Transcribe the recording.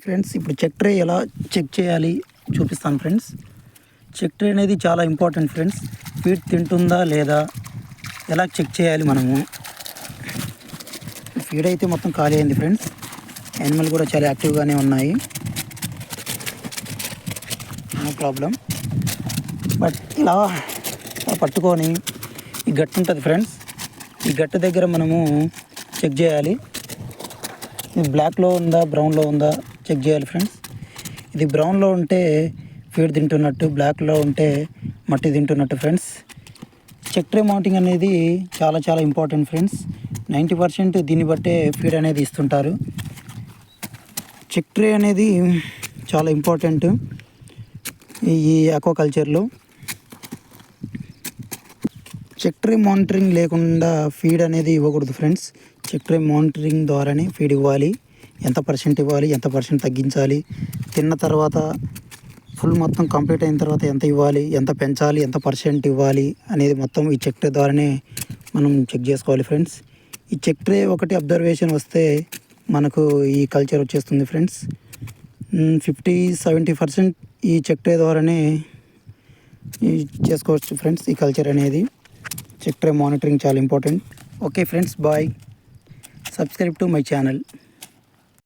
Friends ఇప్పుడు check tray ఎలా check చేయాలి చూపిస్తాను ఫ్రెండ్స్. చెక్ ట్రే అనేది చాలా ఇంపార్టెంట్ ఫ్రెండ్స్. ఫీడ్ తింటుందా లేదా ఎలా చెక్ చేయాలి మనము. ఫీడ్ అయితే మొత్తం ఖాళీ అయింది ఫ్రెండ్స్. యానిమల్ కూడా చాలా యాక్టివ్గానే ఉన్నాయి, నో ప్రాబ్లం. బట్ ఇలా పట్టుకొని ఈ గట్టు ఉంటుంది ఫ్రెండ్స్, ఈ గట్టు దగ్గర మనము చెక్ చేయాలి. ఇది బ్లాక్లో ఉందా బ్రౌన్లో ఉందా చెక్ చేయాలి ఫ్రెండ్స్. ఇది బ్రౌన్లో ఉంటే ఫీడ్ తింటున్నట్టు, బ్లాక్లో ఉంటే మట్టి తింటున్నట్టు ఫ్రెండ్స్. చెక్ ట్రే మౌంటింగ్ అనేది చాలా చాలా ఇంపార్టెంట్ ఫ్రెండ్స్. 90% దీన్ని బట్టే ఫీడ్ అనేది ఇస్తుంటారు. చెక్ ట్రే అనేది చాలా ఇంపార్టెంట్ ఈ ఆక్వాకల్చర్లో. చెక్ ట్రే మానిటరింగ్ లేకుండా ఫీడ్ అనేది ఇవ్వకూడదు ఫ్రెండ్స్. చెక్ ట్రే మానిటరింగ్ ద్వారానే ఫీడ్ ఇవ్వాలి. ఎంత పర్సెంట్ ఇవ్వాలి, ఎంత పర్సెంట్ తగ్గించాలి, తిన్న తర్వాత ఫుల్ మొత్తం కంప్లీట్ అయిన తర్వాత ఎంత ఇవ్వాలి, ఎంత పెంచాలి, ఎంత పర్సెంట్ ఇవ్వాలి అనేది మొత్తం ఈ చెక్ ట్రే ద్వారానే మనం చెక్ చేసుకోవాలి ఫ్రెండ్స్. ఈ చెక్ ట్రే ఒకటి అబ్జర్వేషన్ వస్తే మనకు ఈ కల్చర్ వచ్చేస్తుంది ఫ్రెండ్స్. 50-70% ఈ చెక్ ట్రే ద్వారానే చేసుకోవచ్చు ఫ్రెండ్స్. ఈ కల్చర్ అనేది చెక్ ట్రే మానిటరింగ్ చాలా important. Okay friends, bye. Subscribe to my channel.